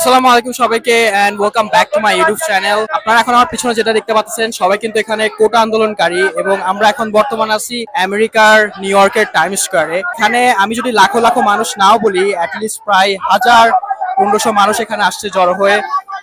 আসসালামু আলাইকুম সবাইকে and welcome back to my YouTube channel. আপনারা এখন আমার পিছনে যেটা দেখতে পাচ্ছেন সবাই কিন্তু এখানে কোটা আন্দোলনকারী এবং আমরা এখন বর্তমানে আছি আমেরিকার নিউ ইয়র্কের টাইম স্কয়ারে। এখানে আমি যদি লাখো লাখো মানুষ নাও বলি অ্যাটলিস্ট প্রায় 1000-1500 মানুষ এখানে আসছে জড়ো হয়ে।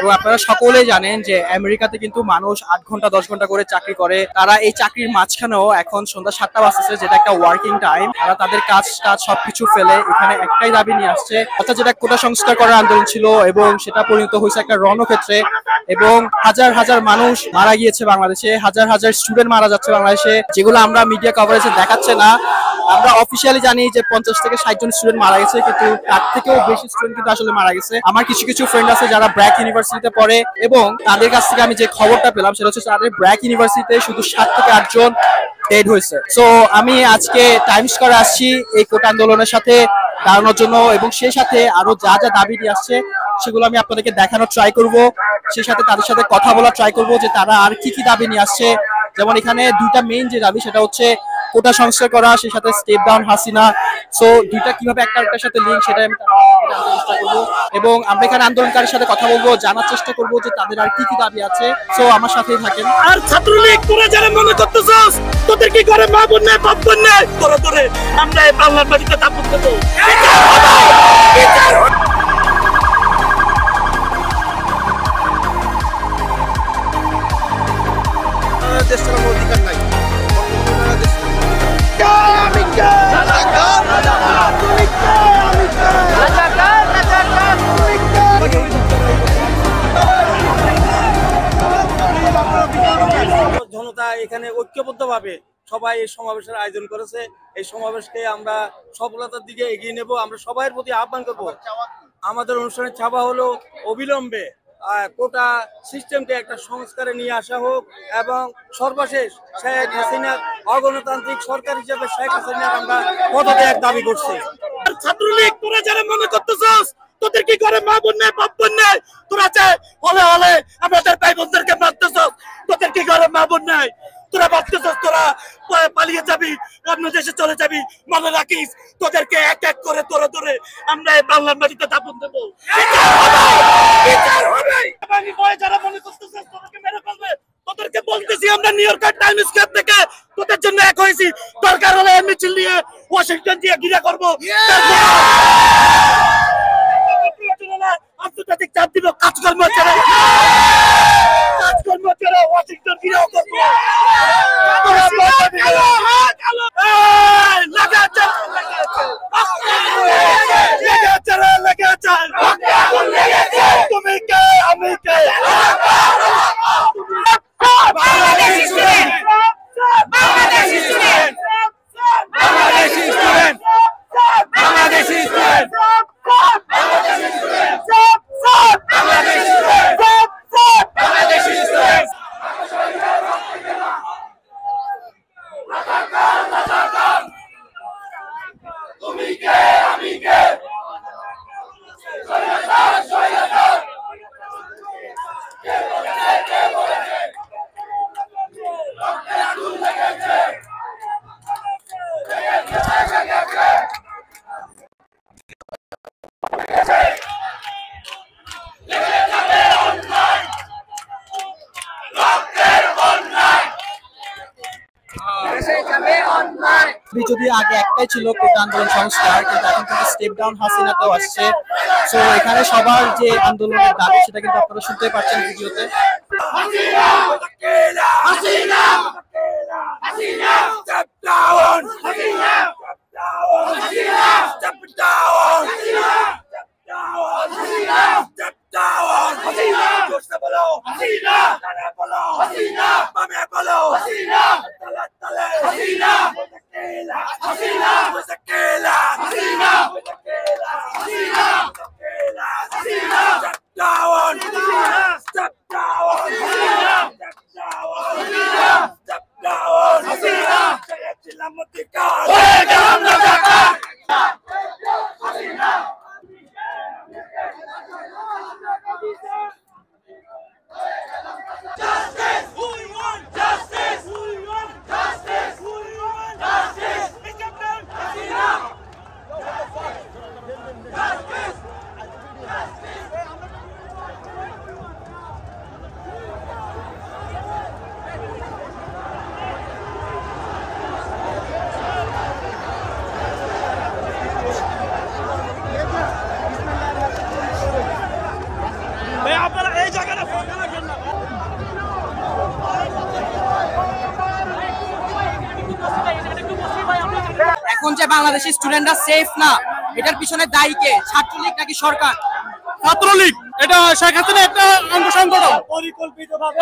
এবং আপনারা সকলেই জানেন যে আমেরিকাতে কিন্তু মানুষ 8 ঘন্টা 10 ঘন্টা করে চাকরি করে। তারা এই চাকরির মাঝখানেও এখন সন্ধ্যা 7টা বাজতেছে, যেটা একটা ওয়ার্কিং টাইম। তারা তাদের কাজ সবকিছু ফেলে এখানে একটাই দাবি নিয়ে আসছে, অর্থাৎ যেটা কোটা সংস্কার করার আন্দোলন ছিল এবং সেটা পরিণত হয়েছে একটা রণক্ষেত্রে। এবং হাজার হাজার মানুষ মারা গিয়েছে বাংলাদেশে, হাজার হাজার স্টুডেন্ট মারা যাচ্ছে বাংলাদেশে, যেগুলো আমরা মিডিয়া কভারেজে দেখাচ্ছে না। আমরা অফিসিয়ালি জানি যে 50 থেকে 60 জন স্টুডেন্ট মারা গেছে, কিন্তু তার থেকেও বেশি স্টুডেন্ট কিন্তু আসলে মারা গেছে। আমার কিছু কিছু ফ্রেন্ড আছে যারা ব্র্যাক ইউনিভার্সিটিতে পড়ে এবং তাদের কাছ থেকে আমি যে খবরটা পেলাম সেটা হচ্ছে তাদের ব্র্যাক ইউনিভার্সিটিতে শুধু 7 থেকে 8 জন ডেড হয়েছে। সো আমি আজকে টাইম স্কয়ারে আসছি এই কোটা আন্দোলনের সাথে দাঁড়ানোর জন্য এবং সেই সাথে আরো যা যা দাবি নিয়ে আসছে সেগুলো আমি আপনাদেরকে দেখানোর ট্রাই করব। সেই সাথে তাদের সাথে কথা বলার ট্রাই করব যে তারা আর কি কি দাবি নিয়ে আসছে। যেমন এখানে দুইটা মেইন যে দাবি সেটা হচ্ছে কোটা সংস্কার করা, সেই সাথে স্টেপ ডাউন হাসিনা। সো দুইটা কিভাবে একটার সাথে লিঙ্ক সেটা আমি জানার চেষ্টা করবো এবং আমরা এখানে আন্দোলনকারীর সাথে কথা বলবো, জানার চেষ্টা করবো যে তাদের আর কি কি দাবি আছে। সো আমার সাথেই থাকেন। আর ছাত্রলীগ তোরা যারা মনে করতেছস তোদের কি করে মা বোন নাই বাপ বোন নাই, তোরা তোরে আমরা এই বাংলার মাটিতে দাপট দেবো। দেশের অধিকার নাই। জনতা এখানে ঐক্যবদ্ধভাবে সবাই এই সমাবেশের আয়োজন করেছে। এই সমাবেশকে আমরা সফলতার দিকে এগিয়ে নেব। আমরা সবার প্রতি আহ্বান করব, আমাদের অনুষ্ঠানের চাওয়া হলো অবিলম্বে কোটা সিস্টেমকে একটা সংস্কারে নিয়ে আসা হোক এবং সর্বশেষ শেখ হাসিনার অগণতান্ত্রিক সরকার হিসেবে শেখ হাসিনার আমরা পদত্যাগ দাবি করছি। ছাত্রলীগ তোরা যারা মনে করতেছস তোদের কি করে মা বোন নাই বাপ বোন নাই, তোরা চাই হলে হলে আমাদের ভাই বোনদেরকে মারতেছস, তোদের কি করে মা বোন নাই, তোরা ভাবতেছস তোরা পালিয়ে যাবি অন্য দেশে চলে যাবি। মনে রাখিস তোদেরকে এক এক করে তোরা ধরে আমরা এই বাংলার মাটিতে দাপন দেবো। যারা মনে করতেছস তোদেরকে মেরে ফেলবে, তোদেরকে বলতেছি আমরা নিউ ইয়র্কের টাইম স্কয়ার থেকে তোদের জন্য এক হয়েছি। দরকার হলে মিছিল নিয়ে ওয়াশিংটন দিয়ে ঘিরে করবো। আন্তর্জাতিক চাপ দিব, কাজকর্ম ছেড়ে ওয়াশিংটন ঘিরেও করবো। তুমি কে আমি কে যদি আগে একটাই ছিল কোটা আন্দোলন সংস্কার, কিন্তু এখন কিন্তু স্টেপ ডাউন হাসিনাতেও আসছে। সো এখানে সবার যে আন্দোলনের দাবি সেটা কিন্তু আপনারা শুনতে পাচ্ছেন ভিডিওতে। যে বাংলাদেশি স্টুডেন্টরা সেফ না, এটার পিছনে দায়ী কে? ছাত্রলীগ নাকি সরকার? ছাত্রলীগ, এটা শেখ হাসিনা একটা অঙ্গ সংগঠন,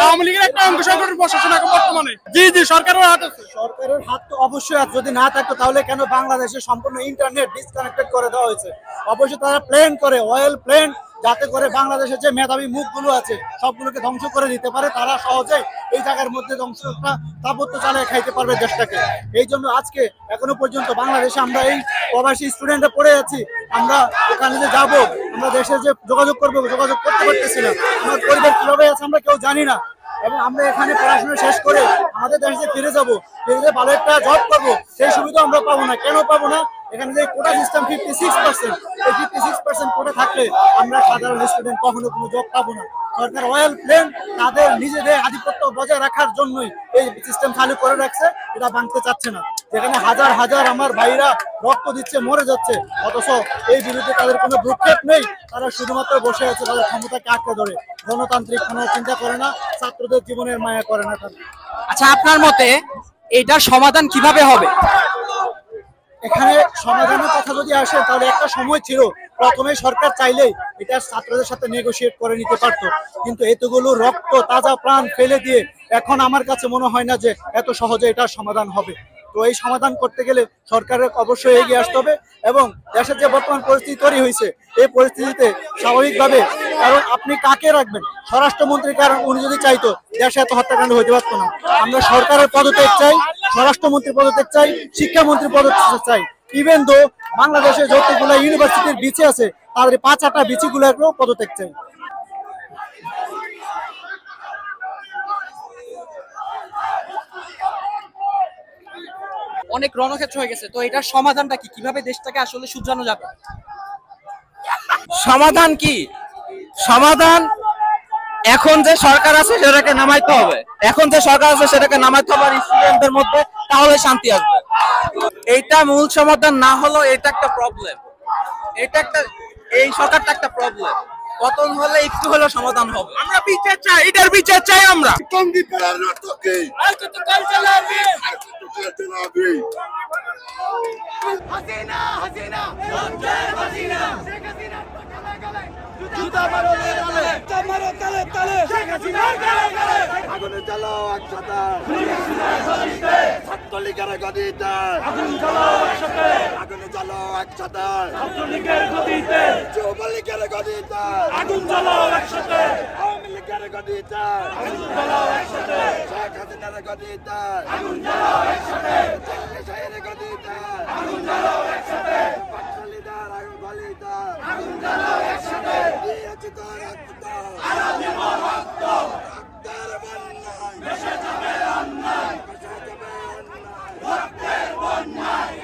আওয়ামী লীগের একটা অঙ্গ সংগঠন প্রশাসন এখন বর্তমানে। জি জি, সরকারের হাত আছে। সরকারের হাত তো অবশ্যই আছে। যদি না থাকতো তাহলে কেন বাংলাদেশে সম্পূর্ণ ইন্টারনেট ডিসকানেক্টেড করে দেওয়া হয়েছে? অবশ্যই তারা প্ল্যান করে, অয়েল প্ল্যান, যাতে করে বাংলাদেশের যে মেধাবী মুখগুলো আছে সবগুলোকে ধ্বংস করে দিতে পারে। তারা সহজেই এই জায়গার মধ্যে ধ্বংসটা স্থাপত্য চালিয়ে খাইতে পারবে দেশটাকে। এই জন্য আজকে এখনো পর্যন্ত বাংলাদেশে আমরা এই প্রবাসী স্টুডেন্টরা পড়ে আছি, আমরা ওখানে যে যাবো, আমরা দেশে যে যোগাযোগ করবো, যোগাযোগ করতে পারতেছি না। আমার পরিবার কিভাবে আছে আমরা কেউ জানি না। এবং আমরা এখানে পড়াশোনা শেষ করে আমাদের দেশে ফিরে যাবো, ফিরে যে ভালো একটা জব করবো, সেই সুবিধা আমরা পাবো না। কেন পাবো না? এখানে যে কোটা সিস্টেম 56%, এই 56% কোটা থাকলে আমরা সাধারণ স্টুডেন্ট কখনো কোনো জব পাবো না। সরকার অয়েল প্লেন তাদের নিজেদের আধিপত্য বজায় রাখার জন্যই এই সিস্টেম চালু করে রাখছে, এটা ভাঙতে চাচ্ছে না। যেখানে হাজার হাজার আমার ভাইরা রক্ত দিচ্ছে, মরে যাচ্ছে, অথচ এই বিরুদ্ধে তাদের কোনো ভ্রুক্ষেপ নেই। তারা শুধুমাত্র বসে আছে, তাদের ক্ষমতাকে আঁকড়ে ধরে, গণতান্ত্রিক কোনো চিন্তা করে না, ছাত্রদের জীবনের মায়া করে না। আচ্ছা, আপনার মতে এটার সমাধান কিভাবে হবে? এখানে সমাধানের কথা যদি আসে তাহলে একটা সময় ছিল, প্রথমে সরকার চাইলেই এটা ছাত্রদের সাথে নেগোশিয়েট করে নিতে পারতো, কিন্তু এতগুলো রক্ত তাজা প্রাণ ফেলে দিয়ে এখন আমার কাছে মনে হয় না যে এত সহজে এটার সমাধান হবে। তো এই সমাধান করতে গেলে সরকারের অবশ্যই এগিয়ে আসতে হবে। এবং দেশের যে বর্তমান পরিস্থিতি তৈরি হয়েছে, এই পরিস্থিতিতে স্বাভাবিকভাবে, কারণ আপনি কাকে রাখবেন? স্বরাষ্ট্রমন্ত্রী, কারণ উনি যদি চাইতো দেশে এত হত্যাকাণ্ড হইতে পারতো না। আমরা সরকারের পদত্যাগ চাই, স্বরাষ্ট্রমন্ত্রী পদত্যাগ চাই, শিক্ষামন্ত্রী পদত্যাগ চাই। ইভেন দো বাংলাদেশে যতগুলো ইউনিভার্সিটির বিচি আছে তাদের 5-8টা বিচিগুলোকেও পদত্যাগ চাই। অনেক রণক্ষেত্র হয়ে গেছে, তো এটার সমাধানটা কি? কিভাবে দেশটাকে আসলে শুধরানো যাবে? সমাধান কি? সমাধান এখন যে সরকার আছে সেটাকে নামাইতে হবে, এখন যে সরকার আছে সেটাকে নামাইতে হবে আর স্টুডেন্টদের মধ্যে, তাহলে শান্তি আসবে। এইটা মূল সমাধান না হলো এটা একটা প্রবলেম, এটা একটা, এই সরকারটা একটা প্রবলেম। পতন হলে একটু হলেও সমাধান হবে। আমরা বিচার চাই, এটার বিচার চাই আমরা। টঙ্গী পাড়ার নাটকে আর কত কাল চালাবি? হাসিনা হাসিনা হাসিনা শেখ হাসিনা জুতা মারো তালে জুতা মারো তালে তালে শেখ হাসিনা গালে গালে আগুন জ্বালাও একসাথে ছাত্রলীগের গদিতে আগুন জ্বালাও একসাথে আগুন জ্বালাও একসাথে ছাত্রলীগের গদিতে যুবলীগের গদিতে আগুন জ্বালাও একসাথে আওয়ামী লীগের গদিতে আগুন জ্বালাও একসাথে শেখ হাসিনার গদিতে আগুন জ্বালাও একসাথে শাহের গদিতে আগুন জ্বালাও একসাথে পাটলিদার আগুন বলিতে আগুন জ্বালাও একসাথে দিয়েছে তোর রক্ত আরো দেব রক্ত রক্তের বন্যায় দেশে যাবে অন্যায় দেশে যাবে অন্যায় রক্তের বন্যায়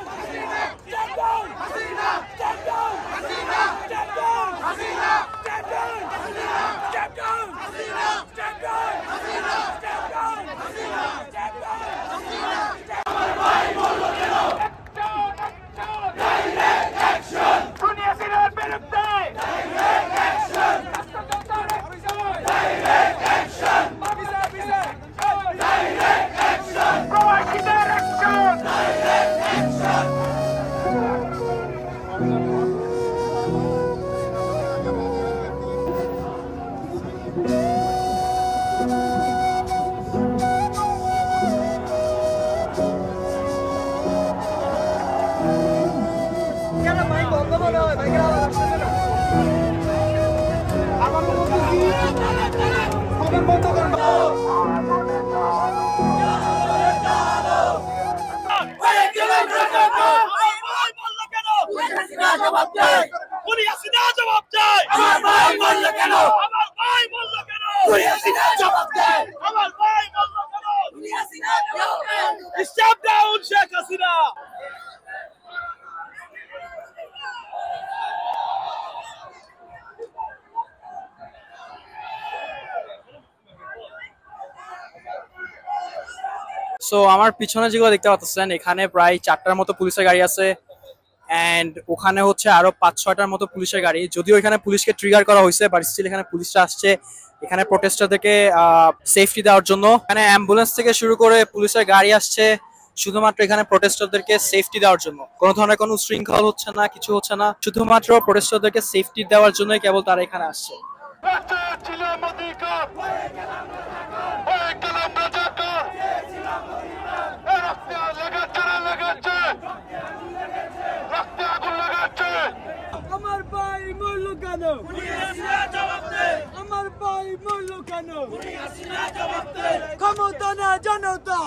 হাসিনা জাগাও হাসিনা জাগাও হাসিনা জাগাও হাসিনা জাগাও হাসিনা জাগাও হাসিনা জাগাও হাসিনা জাগাও হাসিনা জাগাও হাসিনা আমার ভাই বলো কেন ডাইরেক্ট অ্যাকশন দুনিয়া সিনের বিরুদ্ধে direct action direct action direct action প্রবাসীদের action direct action Step down, Sheikh Hasina! So আমার পিছনে যেগুলো দেখতে পাচ্ছেন, এখানে প্রায় 4টার মতো পুলিশের গাড়ি আছে, এন্ড ওখানে হচ্ছে আরো 5-6টার মতো পুলিশের গাড়ি। যদিও এখানে পুলিশকে ট্রিগার করা হয়েছে, বাট স্টিল এখানে পুলিশরা আসছে এখানে প্রোটেস্টারদেরকে সেফটি দেওয়ার জন্য। এখানে অ্যাম্বুলেন্স থেকে শুরু করে পুলিশের গাড়ি আসছে, শুধুমাত্র এখানে প্রোটেস্টারদেরকে সেফটি দেওয়ার জন্য। কোনো ধরনের কোনো উশৃঙ্খল হচ্ছে না, কিছু হচ্ছে না, শুধুমাত্র প্রোটেস্টারদেরকে সেফটি দেওয়ার জন্যই কেবল তারা এখানে আসছে। আমার ভাই মূল্য কেন? আমার ভাই মূল্য কেন? ক্ষমতা না জনতা,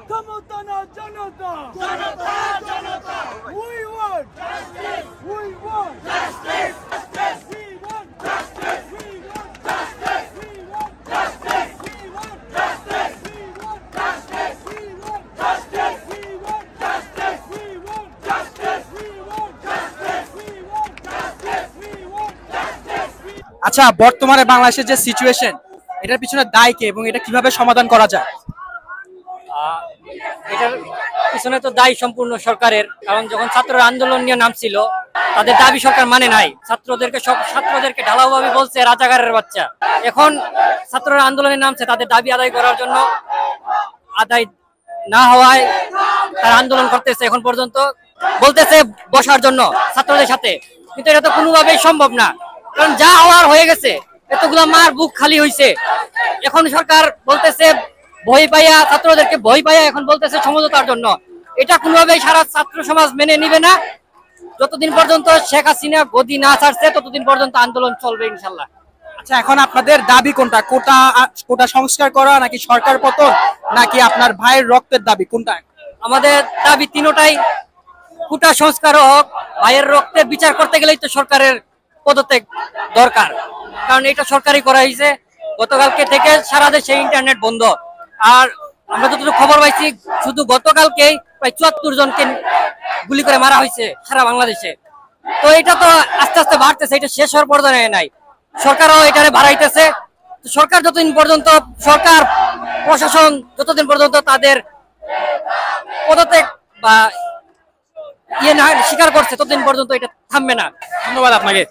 ক্ষমতা না জনতা, We want justice. We want justice. We want justice. We want justice. We want justice. We want justice. We want justice. We want justice. We want justice. We want justice. We want justice. We want justice. We want justice. আচ্ছা, বর্তমানে বাংলাদেশের যে situation, এটার পিছনে দায় কে এবং এটা কিভাবে সমাধান করা যায়? এটার পিছনে তো দায়ী সম্পূর্ণ সরকারের, কারণ যখন ছাত্ররা আন্দোলন নিয়ে নামছিল তাদের দাবি সরকার মানে নাই। ছাত্রদেরকে ঢালাওভাবে বলছে রাজাকারের বাচ্চা। এখন ছাত্ররা আন্দোলনে নামছে তাদের দাবি আদায় করার জন্য, আদায় না হওয়ায় তারা আন্দোলন করতেছে। এখন পর্যন্ত বলতেছে বসার জন্য ছাত্রদের সাথে, কিন্তু এটা তো কোনোভাবেই সম্ভব না, কারণ যা হওয়ার হয়ে গেছে। এতগুলা মার বুক খালি হয়েছে। এখন সরকার বলতেছে ভয় পাইয়া, ছাত্রদেরকে ভয় পাইয়া এখন বলতেছে সমঝোতার জন্য। এটা কোনোভাবেই সারা ছাত্র সমাজ মেনে নিবে না। যতদিন পর্যন্ত শেখ হাসিনা গদি না ছাড়ছে ততদিন পর্যন্ত আন্দোলন চলবে ইনশাল্লাহ। আচ্ছা, এখন আপনাদের দাবি কোনটা? কোটা সংস্কার করা, নাকি সরকার পতন, নাকি আপনার ভাইয়ের রক্তের দাবি, কোনটা? আমাদের দাবি তিনটাই। কোটা সংস্কার হোক, ভাইয়ের রক্তের বিচার করতে গেলেই তো সরকারের পদত্যাগ দরকার, কারণ এটা সরকারই করা হয়েছে। গতকালকে থেকে সারা দেশে ইন্টারনেট বন্ধ। আর আমরা যতটুকু খবর পাইছি, শুধু গতকালকেই প্রায় 74 জনকে গুলি করে মারা হয়েছে সারা বাংলাদেশে। তো এটা তো আস্তে আস্তে বাড়তেছে, এটা শেষ হওয়ার পর্যায়ে নাই। সরকারও এটারে বাড়াইতেছে। সরকার যতদিন পর্যন্ত, সরকার প্রশাসন যতদিন পর্যন্ত তাদের পদত্যাগ বা ইয়ে না স্বীকার করছে ততদিন পর্যন্ত এটা থামবে না। ধন্যবাদ আপনাকে।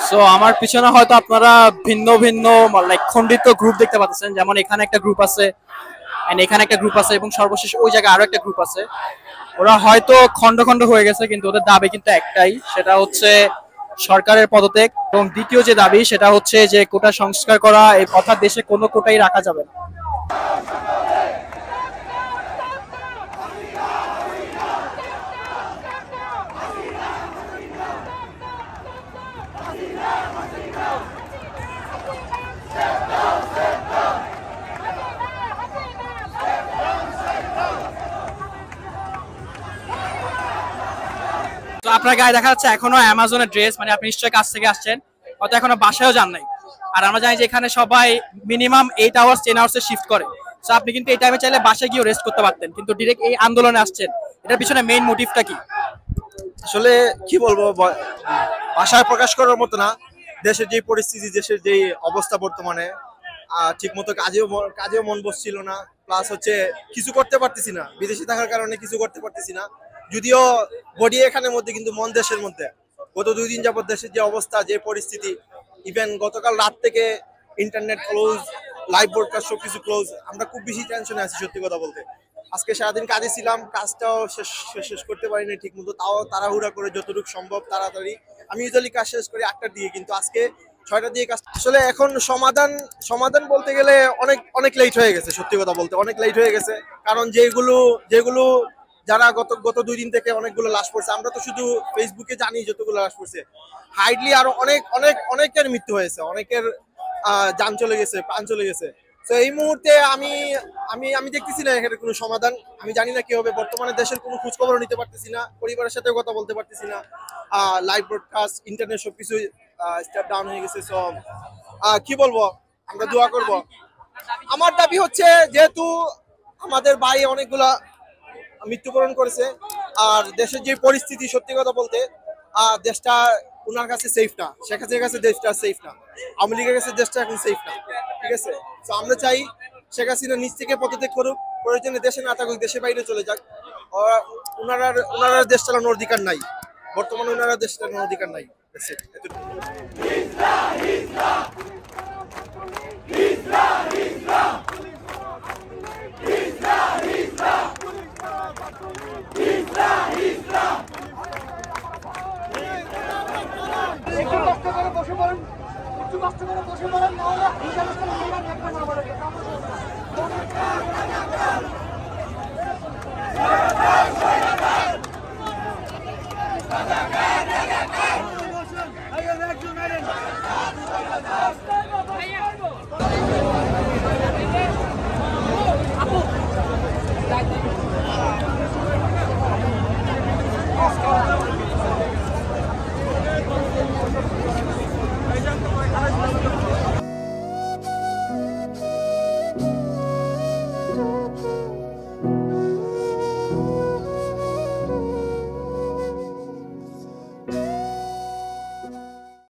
সো আমার পিছনে হয়তো আপনারা ভিন্ন ভিন্ন লাইক খণ্ডিত গ্রুপ দেখতে পাচ্ছেন, যেমন এখানে একটা গ্রুপ আছে, এখানে একটা গ্রুপ আছে, এবং সর্বশেষ ওই জায়গায় আরো একটা গ্রুপ আছে। ওরা হয়তো খণ্ড খণ্ড হয়ে গেছে, কিন্তু ওদের দাবি কিন্তু একটাই, সেটা হচ্ছে সরকারের পদত্যাগ। এবং দ্বিতীয় যে দাবি সেটা হচ্ছে যে কোটা সংস্কার করা, এই অর্থাৎ দেশে কোনো কোটাই রাখা যাবে না। তো আপনার গায়ে দেখা যাচ্ছে এখনো অ্যামাজনের ড্রেস, মানে আপনি নিশ্চয়ই কাছ থেকে আসছেন, হয়তো এখনো বাসায়ও যান নাই। আর আমরা জানি যে এখানে সবাই মিনিমাম 8 আওয়ার্স 10 আওয়ার্সে শিফট করে। সো আপনি কিন্তু এই টাইমে চাইলে বাসায় গিয়ে রেস্ট করতে পারতেন, কিন্তু ডিরেক্ট এই আন্দোলনে আসছেন। এটার পিছনে মেইন মোটিভটা কি? আসলে কি বলবো, ভাষায় প্রকাশ করার মতো না। দেশের যে পরিস্থিতি, দেশের যে অবস্থা বর্তমানে, ঠিক মতো কাজেও মন বসছিল না, প্লাস হচ্ছে কিছু করতে পারতেছি না, বিদেশে থাকার কারণে কিছু করতে পারতেছি না। যদিও বডি এখানের মধ্যে, কিন্তু মন দেশের মধ্যে। গত 2 দিন যাবত দেশের যে অবস্থা, যে পরিস্থিতি, ইভেন গতকাল রাত থেকে ইন্টারনেট ক্লোজ, লাইভ ব্রডকাস্ট সবকিছু ক্লোজ। আমরা খুব বেশি টেনশনে আছি সত্যি কথা বলতে। আজকে সারাদিন কাজে ছিলাম, কাজটাও শেষ করতে পারিনি ঠিক মতো, তাও তাড়াহুড়া করে যতটুকু সম্ভব তাড়াতাড়ি। আমি ইউজুয়ালি কাজ শেষ করি 8টার দিকে, কিন্তু আজকে 6টার দিকে কাজ। আসলে এখন সমাধান বলতে গেলে অনেক লেট হয়ে গেছে, সত্যি কথা বলতে অনেক লেট হয়ে গেছে। কারণ যেগুলো যারা গত 2 দিন থেকে অনেকগুলো লাশ পড়ছে, আমরা তো শুধু ফেসবুকে জানি যতগুলো লাশ পড়ছে, হাইডলি আরো অনেকের মৃত্যু হয়েছে, অনেকের যান চলে গেছে, প্রাণ চলে গেছে। তো এই মুহূর্তে আমি আমি আমি দেখতেছি না এখানে কোনো সমাধান। আমি জানি না কি হবে। বর্তমানে দেশের কোনো খোঁজ খবরও নিতে পারতেছি না, পরিবারের সাথেও কথা বলতে পারতেছি না। লাইভ ব্রডকাস্ট, ইন্টারনেট সবকিছু স্টেপ ডাউন হয়ে গেছে। সো কি বলবো, আমরা দোয়া করব। আমার দাবি হচ্ছে, যেহেতু আমাদের ভাই অনেকগুলা মৃত্যুবরণ করেছে, আর দেশের যে পরিস্থিতি, সত্যি কথা বলতে দেশটা ওনার কাছে সেফ না, শেখ হাসিনার কাছে দেশটা সেফ না, আওয়ামী লীগের কাছে দেশটা এখন সেফ না। ঠিক আছে, তো আমরা চাই শেখ হাসিনা নিজ থেকে পদত্যাগ করুক, প্রয়োজনে দেশে না থাকুক, দেশের বাইরে চলে যাক। ওনারা দেশ চালানোর অধিকার নাই, বর্তমানে ওনারা দেশ চালানোর অধিকার নাই। একটু কষ্ট করে বসে পড়েন, একটু কষ্ট করে বসে পড়েন, নাহলে হিসাব